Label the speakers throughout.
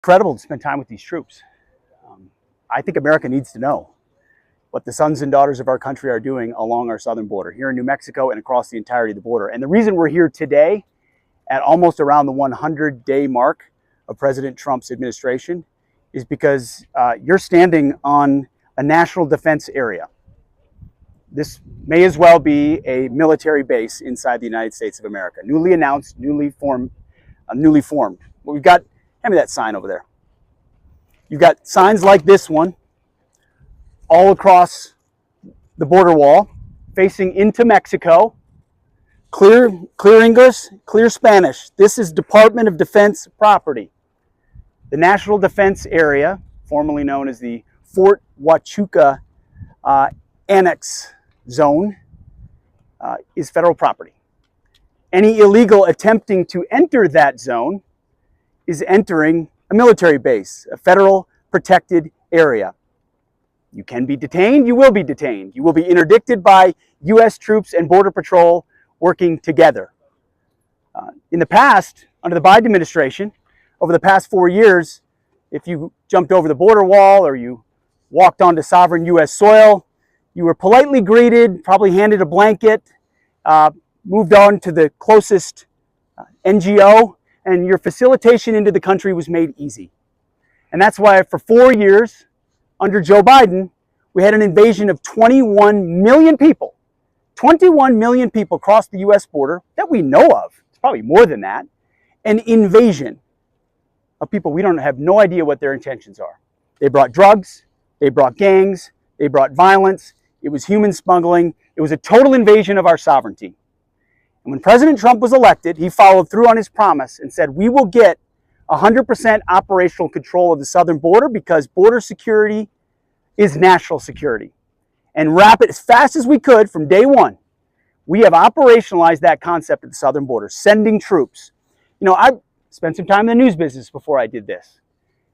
Speaker 1: Incredible to spend time with these troops. I think America needs to know what the sons and daughters of our country are doing along our southern border, here in New Mexico and across the entirety of the border. And the reason we're here today, at almost around the 100-day mark of President Trump's administration, is because you're standing on a national defense area. This may as well be a military base inside the United States of America. Newly announced, newly formed. Well, we've got, hand me that sign over there. You've got signs like this one all across the border wall, facing into Mexico. Clear English, clear Spanish. This is Department of Defense property. The National Defense Area, formerly known as the Fort Huachuca Annex Zone, is federal property. Any illegal attempting to enter that zone is entering a military base, a federal protected area. You can be detained, you will be detained. You will be interdicted by U.S. troops and Border Patrol working together. In the past, under the Biden administration, over the past 4 years, if you jumped over the border wall or you walked onto sovereign U.S. soil, you were politely greeted, probably handed a blanket, moved on to the closest NGO, and your facilitation into the country was made easy. And that's why for 4 years, under Joe Biden, we had an invasion of 21 million people. 21 million people crossed the U.S. border that we know of. It's probably more than that. An invasion of people we don't have no idea what their intentions are. They brought drugs, they brought gangs, they brought violence. It was human smuggling. It was a total invasion of our sovereignty. And when President Trump was elected, he followed through on his promise and said, we will get 100% operational control of the southern border because border security is national security. And wrap it as fast as we could from day one. We have operationalized that concept at the southern border, sending troops. You know, I spent some time in the news business before I did this.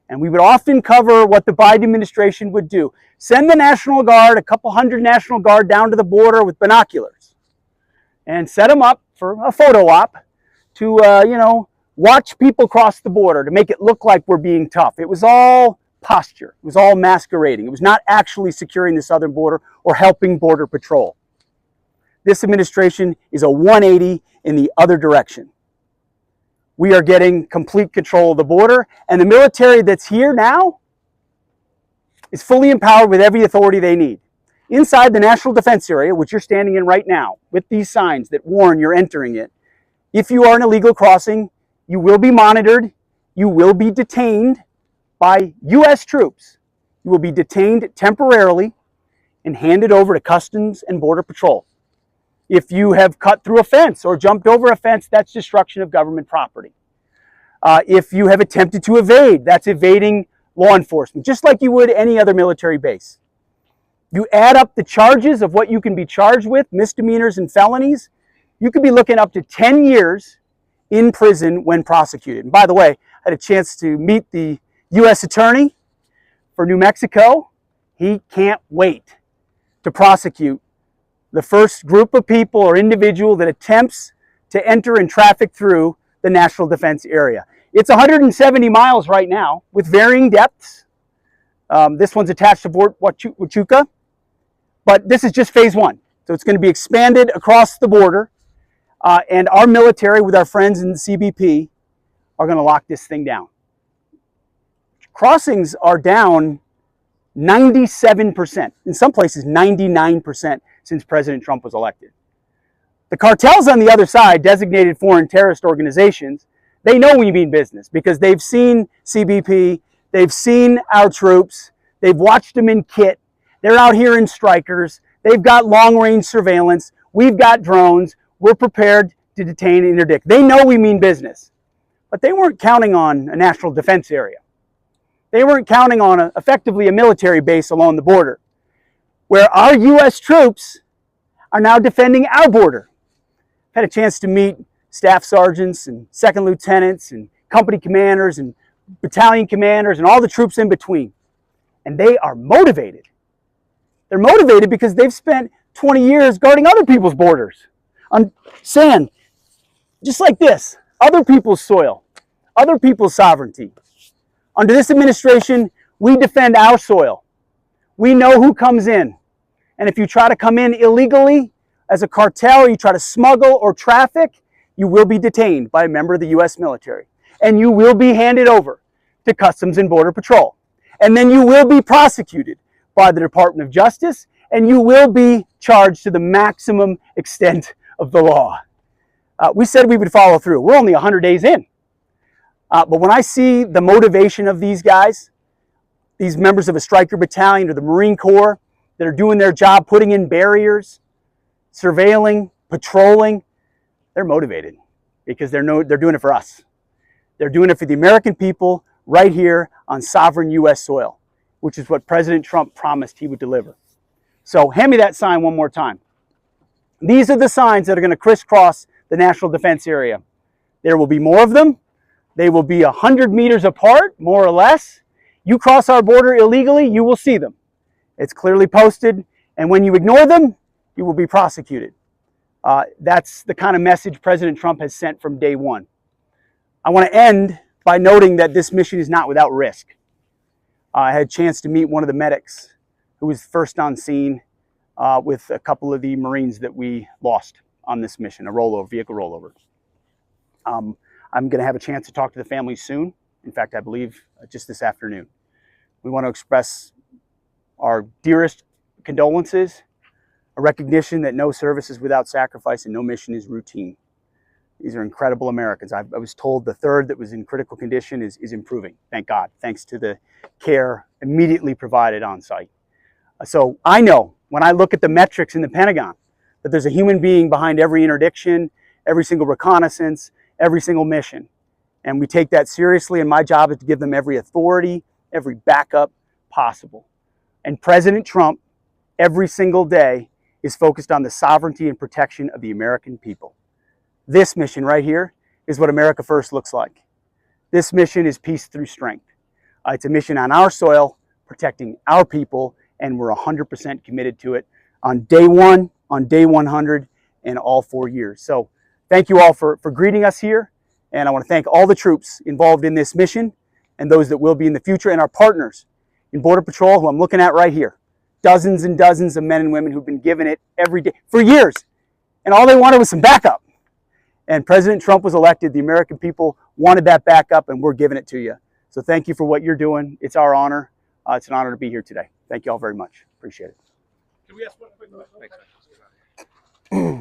Speaker 1: And we would often cover what the Biden administration would do. Send the National Guard, a couple hundred National Guard down to the border with binoculars and set them up for a photo op to, watch people cross the border to make it look like we're being tough. It was all posture. It was all masquerading. It was not actually securing the southern border or helping Border Patrol. This administration is a 180 in the other direction. We are getting complete control of the border, and the military that's here now is fully empowered with every authority they need. Inside the National Defense Area, which you're standing in right now, with these signs that warn you're entering it, if you are an illegal crossing, you will be monitored, you will be detained by U.S. troops. You will be detained temporarily and handed over to Customs and Border Patrol. If you have cut through a fence or jumped over a fence, that's destruction of government property. If you have attempted to evade, that's evading law enforcement, just like you would any other military base. You add up the charges of what you can be charged with, misdemeanors and felonies, you could be looking up to 10 years in prison when prosecuted. And by the way, I had a chance to meet the U.S. Attorney for New Mexico. He can't wait to prosecute the first group of people or individual that attempts to enter and traffic through the National Defense Area. It's 170 miles right now with varying depths. This one's attached to Fort Huachuca, but this is just phase one. So it's going to be expanded across the border, and our military with our friends in the CBP are going to lock this thing down. Crossings are down 97%, in some places 99% since President Trump was elected. The cartels on the other side, designated foreign terrorist organizations, they know we mean business because they've seen CBP, they've seen our troops, they've watched them in kit, they're out here in strikers, they've got long-range surveillance, we've got drones, we're prepared to detain and interdict. They know we mean business, but they weren't counting on a national defense area. They weren't counting on effectively a military base along the border, where our U.S. troops are now defending our border. I've had a chance to meet staff sergeants and second lieutenants and company commanders and battalion commanders and all the troops in between. And they are motivated. They're motivated because they've spent 20 years guarding other people's borders on sand, just like this, other people's soil, other people's sovereignty. Under this administration, we defend our soil. We know who comes in. And if you try to come in illegally as a cartel, or you try to smuggle or traffic, you will be detained by a member of the U.S. military. And you will be handed over to Customs and Border Patrol. And then you will be prosecuted by the Department of Justice, and you will be charged to the maximum extent of the law. We said we would follow through. We're only 100 days in. But when I see the motivation of these guys, these members of a Stryker battalion or the Marine Corps that are doing their job, putting in barriers, surveilling, patrolling, they're motivated because they're doing it for us. They're doing it for the American people right here on sovereign U.S. soil, which is what President Trump promised he would deliver. So hand me that sign one more time. These are the signs that are going to crisscross the national defense area. There will be more of them. They will be 100 meters apart, more or less. You cross our border illegally, you will see them. It's clearly posted, and when you ignore them, you will be prosecuted. That's the kind of message President Trump has sent from day one. I want to end by noting that this mission is not without risk. I had a chance to meet one of the medics who was first on scene with a couple of the Marines that we lost on this mission, a rollover, vehicle rollover. I'm going to have a chance to talk to the families soon. In fact, I believe just this afternoon. We want to express our dearest condolences, a recognition that no service is without sacrifice and no mission is routine. These are incredible Americans. I was told the third that was in critical condition is improving, thank God, thanks to the care immediately provided on site. So I know when I look at the metrics in the Pentagon that there's a human being behind every interdiction, every single reconnaissance, every single mission. And we take that seriously, and my job is to give them every authority, every backup possible. And President Trump, every single day, is focused on the sovereignty and protection of the American people. This mission right here is what America First looks like. This mission is peace through strength. It's a mission on our soil, protecting our people, and we're 100% committed to it on day one, on day 100, and all 4 years. So thank you all for greeting us here. And I want to thank all the troops involved in this mission and those that will be in the future, and our partners in Border Patrol, who I'm looking at right here. Dozens and dozens of men and women who've been giving it every day for years. And all they wanted was some backup. And President Trump was elected. The American people wanted that backup, and we're giving it to you. So thank you for what you're doing. It's our honor. It's an honor to be here today. Thank you all very much. Appreciate it.
Speaker 2: Can we ask one quick question?